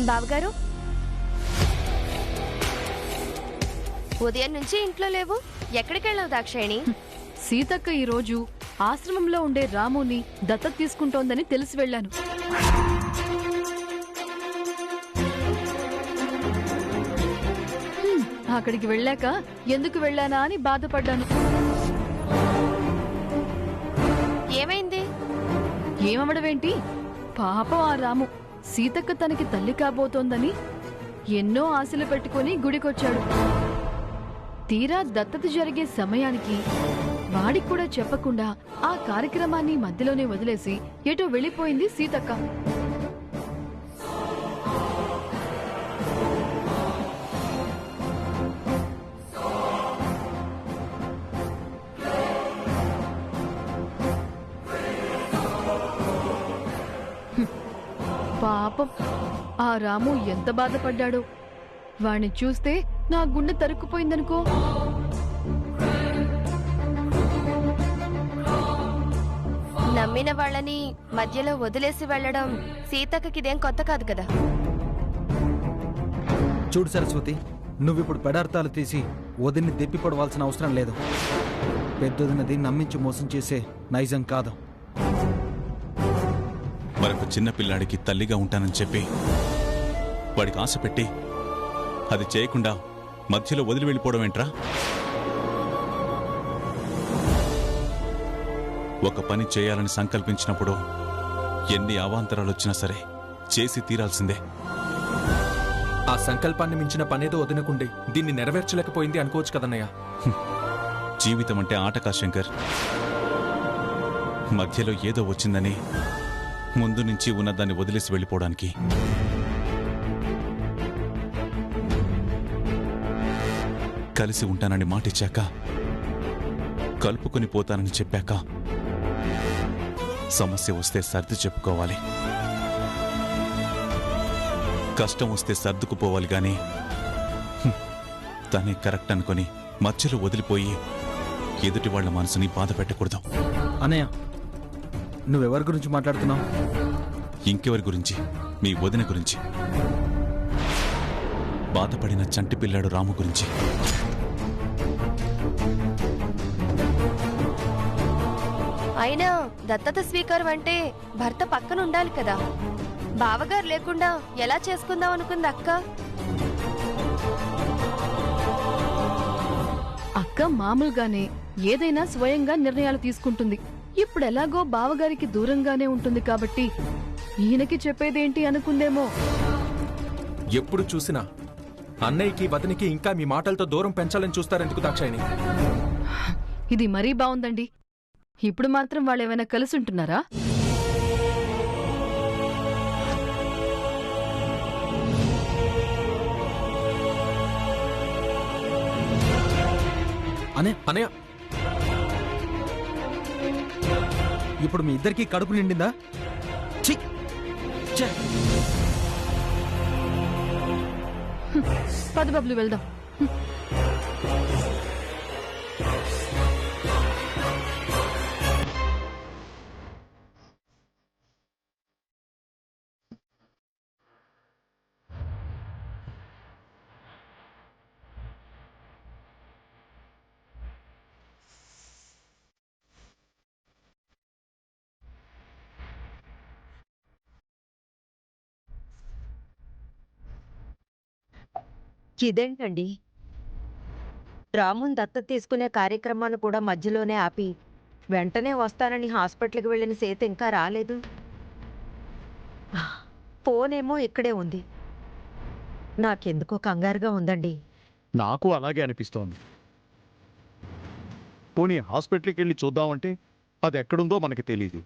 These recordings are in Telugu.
బావగారు, ఉదయం నుంచి ఇంట్లో లేవు, ఎక్కడికి వెళ్ళావు దాక్షాయణి? సీతక్క ఈరోజు ఆశ్రమంలో ఉండే రాముని దత్తత తీసుకుంటోందని తెలిసి వెళ్ళాను. అక్కడికి వెళ్ళాక ఎందుకు వెళ్ళానా అని బాధపడ్డాను. ఏమైంది? ఏమవడమేంటి, పాపం ఆ రాము సీతక్క తనకి తల్లి కాబోతోందని ఎన్నో ఆశలు పెట్టుకుని గుడికొచ్చాడు. తీరా దత్తత జరిగే సమయానికి వాడికి కూడా చెప్పకుండా ఆ కార్యక్రమాన్ని మధ్యలోనే వదిలేసి ఎటో వెళ్ళిపోయింది సీతక్క. పాపం ఆ రాము ఎంత బాధపడ్డాడో. వాణ్ణి చూస్తే నా గుండె తరుక్కుపోయిందనుకో. నమ్మిన వాళ్ళని మధ్యలో వదిలేసి వెళ్లడం సీతక్కకిదేం కొత్త కాదు కదా. చూడు సరస్వతి, నువ్విప్పుడు పెడార్థాలు తీసి వదిన్ని దెప్పిపడవలసిన అవసరం లేదు. పెద్దొదినది నమ్మించి మోసం చేసే నైజం కాదు. మరొక చిన్న పిల్లాడికి తల్లిగా ఉంటానని చెప్పి వాడికి ఆశ పెట్టి అది చేయకుండా మధ్యలో వదిలి వెళ్ళిపోవడం ఏంట్రా? ఒక పని చేయాలని సంకల్పించినప్పుడు ఎన్ని అవాంతరాలు వచ్చినా సరే చేసి తీరాల్సిందే. ఆ సంకల్పాన్ని మించిన పనేదో వదినకుండి దీన్ని నెరవేర్చలేకపోయింది అనుకోవచ్చు కదన్నయ్య. జీవితం అంటే ఆటకా శంకర్. మధ్యలో ఏదో వచ్చిందని ముందు నుంచి ఉన్నదాన్ని వదిలేసి వెళ్ళిపోవడానికి కలిసి ఉంటానని మాటిచ్చాక, కలుపుకొని పోతానని చెప్పాక సమస్య వస్తే సర్ది చెప్పుకోవాలి. కష్టం వస్తే సర్దుకుపోవాలి గాని తనే కరెక్ట్ అనుకొని మధ్యలో వదిలిపోయి ఎదుటి వాళ్ల మనసుని బాధ పెట్టకూడదు. అనయ్య, నువ్వెవరి గురించి మాట్లాడుతున్నావు? ఇంకెవరి గురించి? మీ వదిన గురించి. బాధపడిన చంటి పిల్లాడు రాము గురించి. అయినా దత్తత స్వీకారం అంటే భర్త పక్కన ఉండాలి కదా. బావగారు లేకుండా ఎలా చేసుకుందాం అనుకుంది అక్క? అక్క మామూలుగానే ఏదైనా స్వయంగా నిర్ణయాలు తీసుకుంటుంది. ఇప్పుడు ఎలాగో బావగారికి దూరంగానే ఉంటుంది కాబట్టి ఈయనకి చెప్పేదేంటి అనుకుందేమో. ఎప్పుడు చూసినా అన్నయ్యకి వదినికి ఇంకా మీ మాటలతో దూరం పెంచాలని చూస్తారెందుకు దాక్షాయిని? ఇది మరీ బావుందండి. ఇప్పుడు మాత్రం వాళ్ళేమైనా కలిసి ఉంటున్నారా? అనయ్య, ఇప్పుడు మీ ఇద్దరికి కడుపు నిండిందా? పద బబ్లు వెళ్దాం. ఇదేంటండి, రాముని దత్తత తీసుకునే కార్యక్రమాన్ని కూడా మధ్యలోనే ఆపి వెంటనే వస్తానని హాస్పిటల్కి వెళ్ళిన సీత ఇంకా రాలేదు. ఫోనేమో ఇక్కడే ఉంది. నాకెందుకో కంగారుగా ఉందండి. నాకు అలాగే అనిపిస్తోంది. పోనీ హాస్పిటల్కి వెళ్ళి చూద్దామంటే అది ఎక్కడుందో మనకి తెలియదు.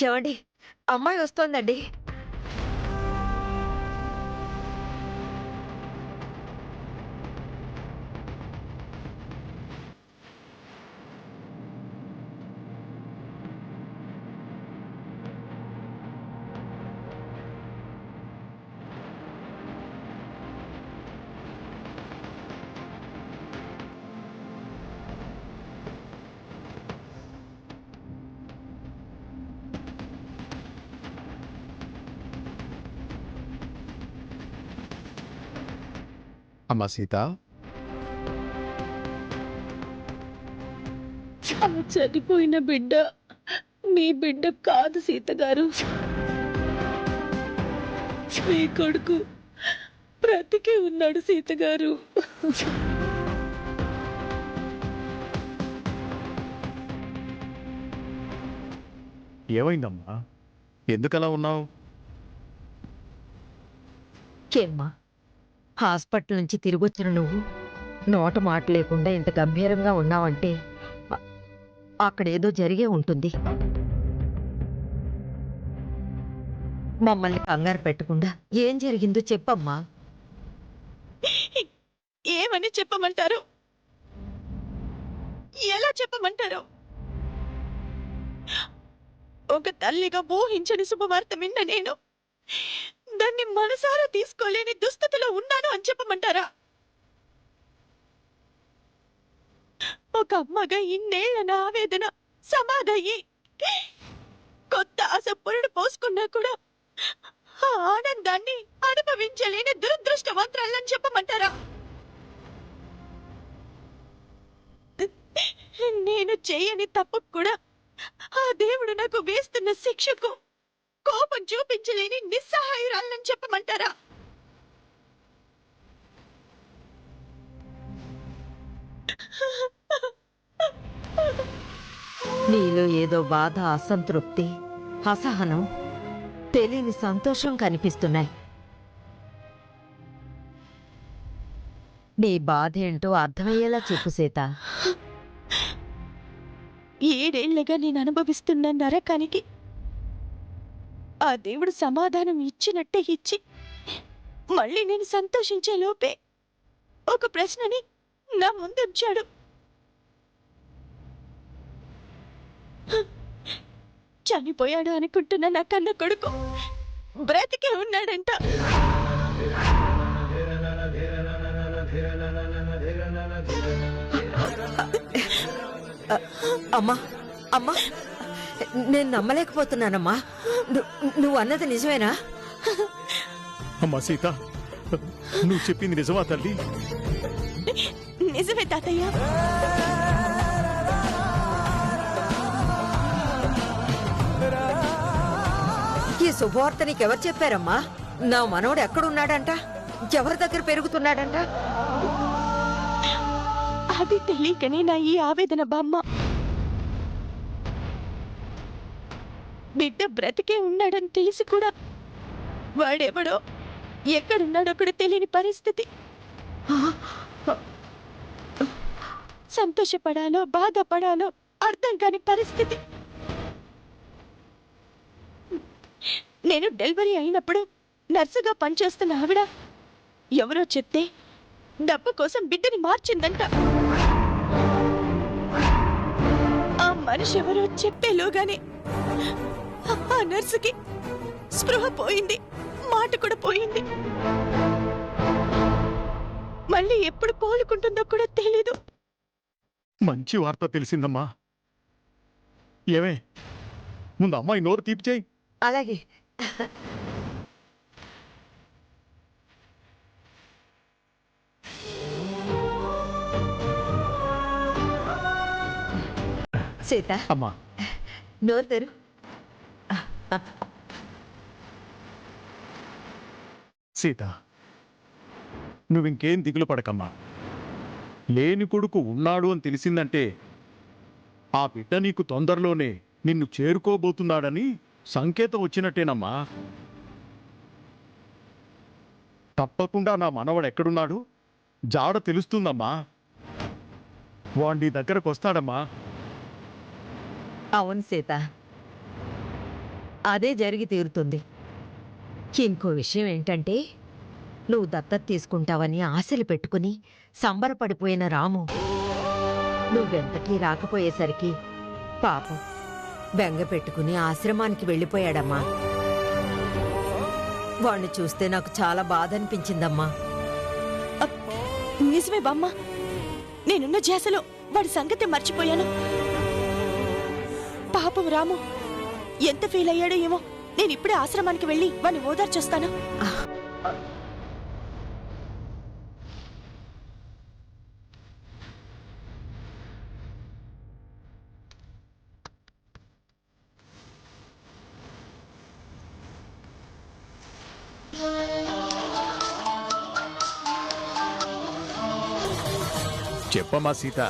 చూడండి, అమ్మాయి వస్తోందండి. అమ్మా సీత, ఆ చనిపోయిన బిడ్డ మీ బిడ్డ కాదు సీత గారు. మీ కొడుకు బ్రతికే ఉన్నాడు సీత గారు. ఏమైందమ్మా? ఎందుకలా ఉన్నావు? ఏమ్మా, హాస్పిటల్ నుంచి తిరిగొచ్చిన నువ్వు నోట మాట లేకుండా ఇంత గంభీరంగా ఉన్నావంటే అక్కడేదో జరిగే ఉంటుంది. మమ్మల్ని కంగారు పెట్టకుండా ఏం జరిగిందో చెప్పమ్మా. ఏమని చెప్పమంటారు? ఎలా చెప్పమంటారు? ఒక తల్లిగా ఊహించని శుభవార్త విన్న నేను దాన్ని మనసారా తీసుకోలేని దుస్థితిలో ఉన్నాను అని చెప్పమంటారా? ఒక అమ్మగా ఇన్నేళ్ల నా ఆవేదన సమాధయ్యి కొత్త ఆశ పురుడు పోసుకున్నా కూడా ఆ ఆనందాన్ని అనుభవించలేని దురదృష్టవంతురాలని చెప్పమంటారా? నేను చేయని తప్పు కూడా ఆ దేవుడు నాకు వేస్తున్న శిక్షకు కోపం చూపించలేని నిస్సహాయురాలని చెప్పమంటారా? నీలో ఏదో బాధ, అసంతృప్తి, అసహనం, తెలియని సంతోషం కనిపిస్తున్నాయి. నీ బాధ ఏంటో అర్థమయ్యేలా చెప్పు సీత. 7 ఏళ్లుగా నేను అనుభవిస్తున్న నరకానికి ఆ దేవుడు సమాధానం ఇచ్చినట్టే ఇచ్చి మళ్ళీ నేను సంతోషించే లోపే ఒక ప్రశ్నని నా ముందుంచాడు. చనిపోయాడు అనుకుంటున్న నా కన్న కొడుకు బ్రతికే ఉన్నాడంట. అమ్మా, అమ్మా, నేను నమ్మలేకపోతున్నానమ్మా. నువ్వు అన్నది నిజమేనా? అమ్మా సీత, నువ్వు చెప్పింది నిజమా తల్లి? నిజమే తాతయ్య. ఈ శుభవార్త నీకెవరు చెప్పారమ్మా? నా మనవడు ఎక్కడున్నాడంట? ఎవరి దగ్గర పెరుగుతున్నాడంట? అది తెలియకనే నా ఈ ఆవేదన బామ్మ. బిడ్డ బ్రతికే ఉన్నాడని తెలిసి కూడా వాడెవడో ఎక్కడున్నాడో కూడా తెలియని పరిస్థితి. సంతోషపడాలో బాధపడాలో అర్థం కాని పరిస్థితి. నేను డెలివరీ అయినప్పుడు నర్సుగా పనిచేస్తున్న ఆవిడ ఎవరో చెప్తే డబ్బు కోసం బిడ్డని మార్చిందంట. ఆ మనిషి ఎవరో చెప్పేలోగానే ఆ నర్సుకి స్పృహ పోయింది, మాట కూడా పోయింది. మళ్ళీ ఎప్పుడు కోలుకుంటుందో కూడా తెలీదు. మంచి వార్త తెలిసిందమ్మా. ఏమే, ముందు అమ్మాయి నోరు తీపి చేయి. అలాగే. సీత, అమ్మా నోరు తెరు. సీత, నువ్వింకేం దిగులు పడకమ్మా. లేని కొడుకు ఉన్నాడు అని తెలిసిందంటే ఆ బిడ్డ నీకు తొందరలోనే నిన్ను చేరుకోబోతున్నాడని సంకేతం వచ్చినట్టేనమ్మా. తప్పకుండా నా మనవడు ఎక్కడున్నాడు జాడ తెలుస్తుందమ్మా. వాడు నీ దగ్గరకు వస్తాడమ్మా. అవును సీత, అదే జరిగి తీరుతుంది. ఇంకో విషయం ఏంటంటే, నువ్వు దత్తత తీసుకుంటావని ఆశలు పెట్టుకుని సంబరపడిపోయిన రాము నువ్వెంతకీ రాకపోయేసరికి పాపం బెంగ పెట్టుకుని ఆశ్రమానికి వెళ్ళిపోయాడమ్మా. వాణ్ణి చూస్తే నాకు చాలా బాధ అనిపించిందమ్మా. నిజమే బామ్మ, నేనున్న ధ్యాసలో వాడి సంగతి మర్చిపోయాను. పాపం రాము ఎంత ఫీల్ అయ్యాడో ఏమో. నేను ఇప్పుడే ఆశ్రమానికి వెళ్ళి వాడిని ఓదార్చొస్తాను. చెప్పమ్మా సీత.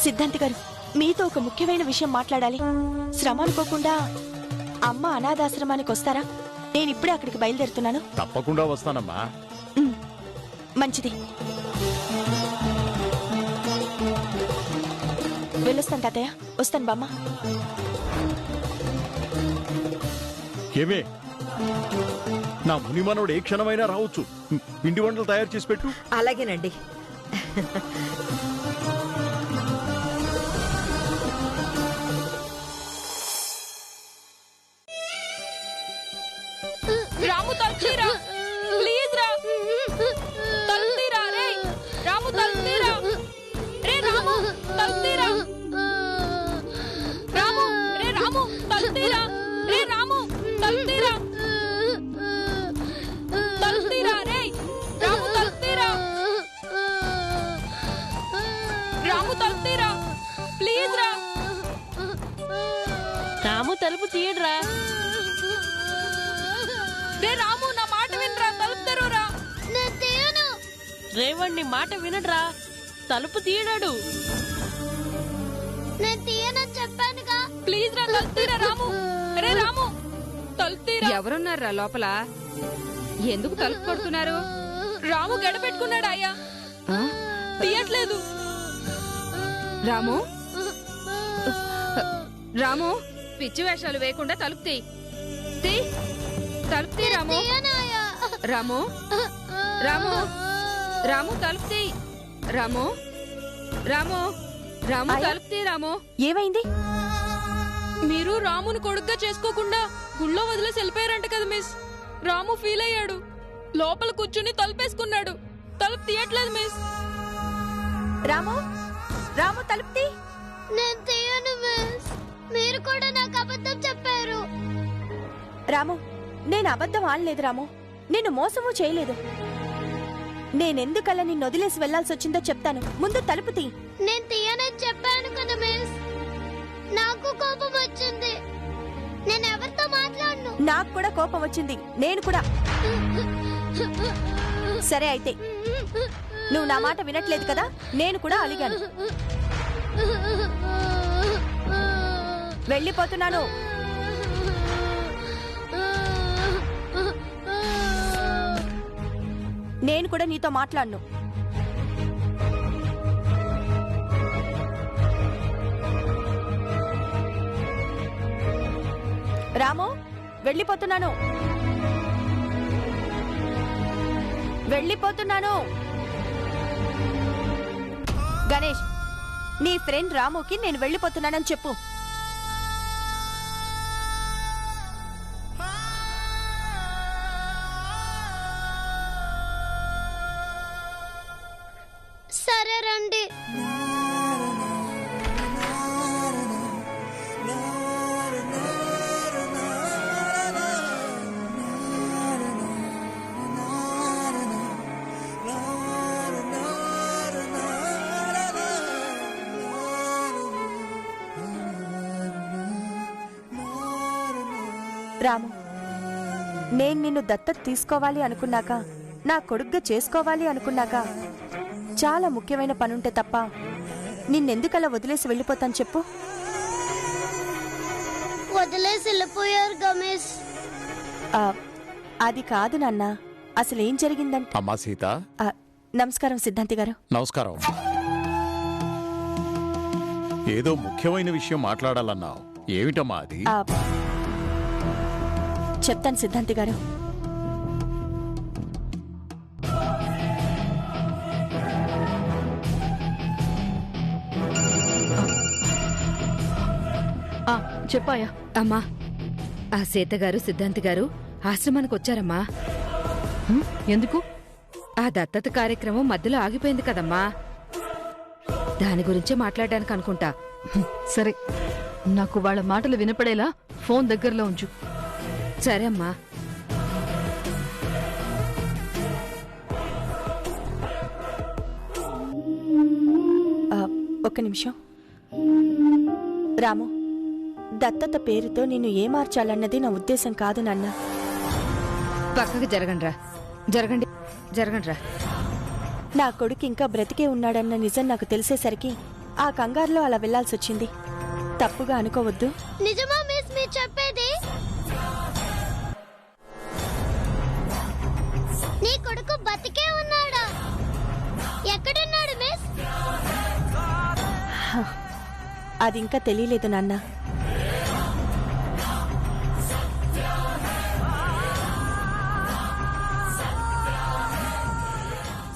సిద్ధాంతి గారు, మీతో ఒక ముఖ్యమైన విషయం మాట్లాడాలి. శ్రమ అనుకోకుండా అమ్మ అనాథాశ్రమానికి వస్తారా? నేను ఇప్పుడే అక్కడికి బయలుదేరుతున్నాను. తప్పకుండా వస్తానమ్మా. మంచిది. వెళ్ళొస్తాను తాతయ్య. వస్తాను బామ్మ. ఏమే, నా మునిమనోడు ఏ క్షణమైనా రావచ్చు. పిండి వంటలు తయారు చేసి పెట్టు. అలాగేనండి. రాము తలుపుతీరా, ప్లీజ్ రా. తలుపుతీరా రే రాము, తలుపుతీరా రే రాము, తలుపుతీరా రాము, రే రాము, తలుపుతీరా రే రాము, తలుపుతీరా, తలుపుతీరా రే రాము, తలుపుతీరా రాము, తలుపుతీరా ప్లీజ్ రా. రాము తలుపు తీయడ్రా. రే రాము, నా మాట వినరా, తలుపు తెరువురా. రేవండి మాట వినడ్రా, తలుపు తీయడాడు. ప్లీజ్ రా, తలుపు తీరా రాము. రే రాము, తలుపు తీరా. ఎవరున్నారా లోపల? ఎందుకు తలుపు కొడుతున్నారు? రాము గడపెట్టుకున్నాడు అయ్యా, తీయట్లేదు. రాము, రాము, పిచ్చి వేషాలు వేయకుండా తలుపు తీ. తలుపు తీ రాము. రాము, రాము, రాము తలుపు తీ. రాము, రాము, రాము తలుపు తీ. రాము, ఏమైంది? మీరు రాముని కొడుగ్గా చేసుకోకుండా గుళ్ళో వదిలేసి వెళ్ళిపోయారంట కదా మిస్. రాము ఫీల్ అయ్యాడు, లోపల కూర్చుని తలుపేసుకున్నాడు. తలుపు తీయట్లేదు మిస్. రాము, రాము తలుపు తీ. నేను తీయను మిస్. మీరు కూడా నాకు అబద్ధం చెప్పారు. రాము, నేను అబద్ధం ఆడలేదు రాము. నిన్ను మోసము చేయలేదు. నేనెందుకలా నిన్ను వదిలేసి వెళ్లాల్సి వచ్చిందో చెప్తాను. ముందు తలుపు తీ. నేను తీయనని చెప్పాను కదా మిస్. నాకు కోపం వచ్చింది. నేను ఎవరితో మాట్లాడను. నాకు కూడా కోపం వచ్చింది. నేను కూడా. సరే అయితే, నువ్వు నా మాట వినట్లేదు కదా, నేను కూడా అలిగాను. వెళ్ళిపోతున్నాను. నేను కూడా నీతో మాట్లాడను. రాము, వెళ్ళిపోతున్నాను. వెళ్ళిపోతున్నాను. గణేష్, నీ ఫ్రెండ్ రాముకి నేను వెళ్ళిపోతున్నానని చెప్పు. సరే రండి. రాము, నేను నిన్ను దత్తత తీసుకోవాలి అనుకున్నాక, నా కొడుగ్గా చేసుకోవాలి అనుకున్నాక చాలా ముఖ్యమైన పనుంటే తప్ప నిన్నెందుకలా వదిలేసి వెళ్ళిపోతాను చెప్పు. వదిలేసి వెళ్ళిపోయారు గమేష్. అది కాదు నాన్న, అసలేం జరిగిందంటే. అమ్మా సీత. నమస్కారం సిద్ధాంతి గారు. నమస్కారం. ఏదో ముఖ్యమైన విషయం మాట్లాడాలన్నావు. ఏమిటమ్మా అది? చెప్తాను సిద్ధాంతి గారు. చెప్పాయా? అమ్మా, ఆ సీతగారు సిద్ధాంతి గారు ఆశ్రమానికి వచ్చారమ్మా. ఎందుకు? ఆ దత్తత కార్యక్రమం మధ్యలో ఆగిపోయింది కదమ్మా, దాని గురించే మాట్లాడడానికి అనుకుంటా. సరే, నాకు వాళ్ళ మాటలు వినపడేలా ఫోన్ దగ్గరలో ఉంచు. సరే అమ్మా. ఒక్క నిమిషం. రాము, దత్తత పేరుతో నిన్ను ఏమార్చాలన్నది నా ఉద్దేశం కాదు నాన్న. పక్కకి జరగండిరా, జరగండి, జరగండిరా. నా కొడుకు ఇంకా బ్రతికే ఉన్నాడన్న నిజం నాకు తెలిసేసరికి ఆ కంగారులో అలా వెళ్లాల్సొచ్చింది. తప్పుగా అనుకోవద్దు. నిజమా మిస్ మీరు చెప్పేది? నీ కొడుకు బతికే ఉన్నాడా? ఎక్కడున్నాడు మిస్? అది ఇంకా తెలియలేదు నాన్న.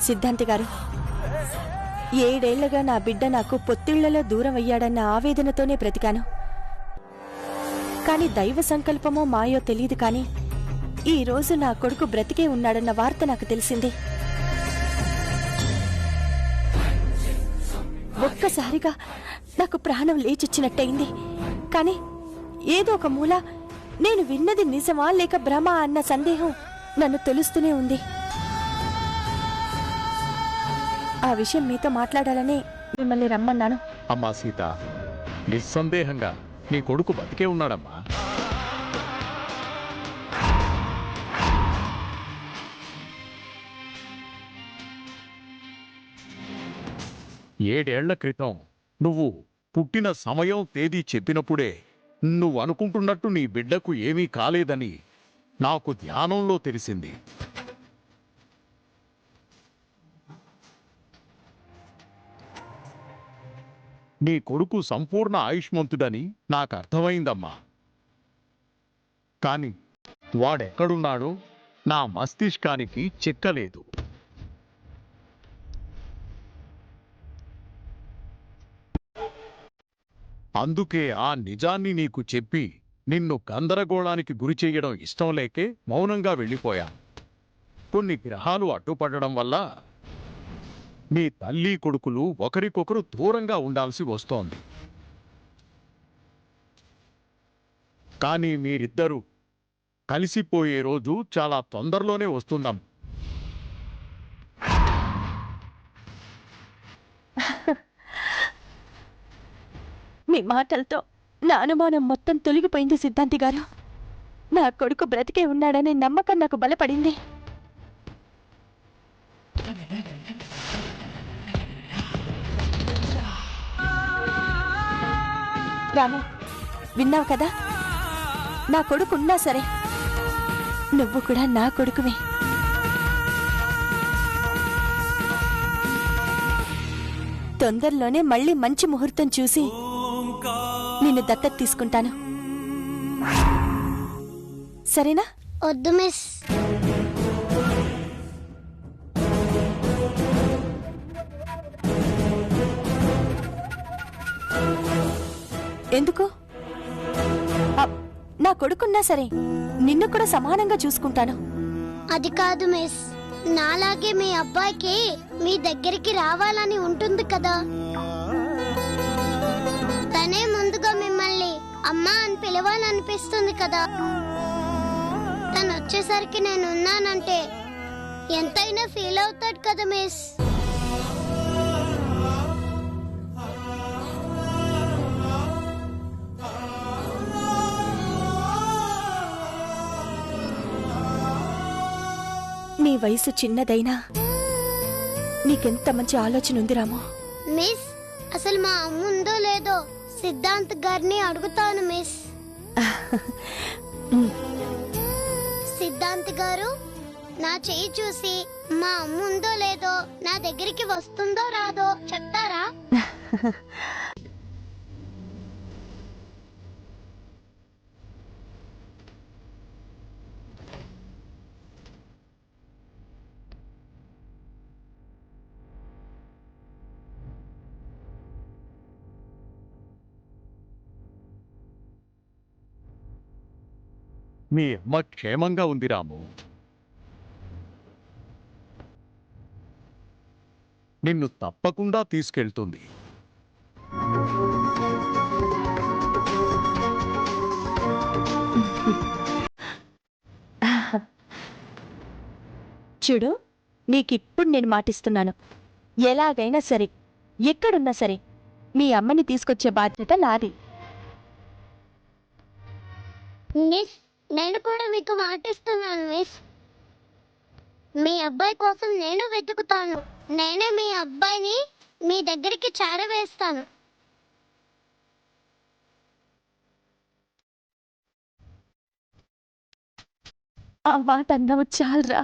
సిద్ధాంతి గారు, 7 ఏళ్లుగా నా బిడ్డ నాకు పొత్తిళ్లలో దూరం అయ్యాడన్న ఆవేదనతోనే బ్రతికాను. కాని దైవ సంకల్పమో మాయో తెలియదు, కాని ఈ రోజు నా కొడుకు బ్రతికే ఉన్నాడన్న వార్త నాకు తెలిసింది. ఒక్కసారిగా నాకు ప్రాణం లేచొచ్చినట్టయింది. కాని ఏదో ఒక మూల నేను విన్నది నిజమా లేక భ్రమ అన్న సందేహం నన్ను తెలుస్తూనే ఉంది. ఆ విషయం మీతో మాట్లాడాలని మిమ్మల్ని రమ్మన్నాను. అమ్మా సీత, నిస్సందేహంగా నీ కొడుకు బతికే ఉన్నాడమ్మా. 7 ఏళ్ల క్రితం నువ్వు పుట్టిన సమయం తేదీ చెప్పినప్పుడే నువ్వు అనుకుంటున్నట్టు నీ బిడ్డకు ఏమీ కాలేదని నాకు ధ్యానంలో తెలిసింది. నీ కొడుకు సంపూర్ణ ఆయుష్మంతుడని నాకు అర్థమైందమ్మా. కాని వాడెక్కడున్నాడో నా మస్తిష్కానికి చిక్కలేదు. అందుకే ఆ నిజాన్ని నీకు చెప్పి నిన్ను గందరగోళానికి గురి చెయ్యడం ఇష్టం లేకే మౌనంగా వెళ్ళిపోయా. కొన్ని గ్రహాలు అడ్డుపడడం వల్ల నీ తల్లి కొడుకులు ఒకరికొకరు దూరంగా ఉండాల్సి వస్తోంది. కానీ మీరిద్దరూ కలిసిపోయే రోజు చాలా తొందరలోనే వస్తున్నాం. మీ మాటలతో నా అనుమానం మొత్తం తొలగిపోయింది సిద్ధాంతి గారు. నా కొడుకు బ్రతికే ఉన్నాడనే నమ్మకం నాకు బలపడింది. రాము, విన్నావు కదా? నా కొడుకున్నా సరే నువ్వు కూడా నా కొడుకువే. తొందరలోనే మళ్ళీ మంచి ముహూర్తం చూసి నిన్ను దత్తత తీసుకుంటాను, సరేనా? వద్దు మిస్. ఎందుకు? నా కొడుకున్నా సరే నిన్ను కూడా సమానంగా చూసుకుంటాను. అది కాదు మిస్, నాలాగే మీ అబ్బాయికి మీ దగ్గరికి రావాలని ఉంటుంది కదా. తనే ముందుగా మిమ్మల్ని అమ్మా అని పిలవాలనిపిస్తుంది కదా. తను వచ్చేసరికి నేనున్నానంటే ఎంతైనా ఫీల్ అవుతాడు కదా మిస్. నీ వయసు చిన్నదైనా నీకెంత మంచి ఆలోచన ఉంది రాము. మిస్, అసలు మా అమ్మ ఉందో లేదో సిద్ధాంత్ గారిని అడుగుతాను మిస్. సిద్ధాంత్ గారు, నా చెయ్యి చూసి మా అమ్మ ఉందో లేదో, నా దగ్గరికి వస్తుందో రాదో చెప్తారా? మీ అమ్మ క్షేమంగా ఉంది రాము. నిన్ను తప్పకుండా తీసుకెళ్తుంది. చూడు, నీకిప్పుడు నేను మాటిస్తున్నాను, ఎలాగైనా సరే ఎక్కడున్నా సరే మీ అమ్మని తీసుకొచ్చే బాధ్యత నాది. మిస్, నేను కూడా మీకు మాటిస్తున్నాను మిస్. మీ అబ్బాయి కోసం నేను వెతుకుతాను. నేనే మీ అబ్బాయిని మీ దగ్గరికి చేరవేస్తాను. ఆ మాట అన్నావు చాలరా.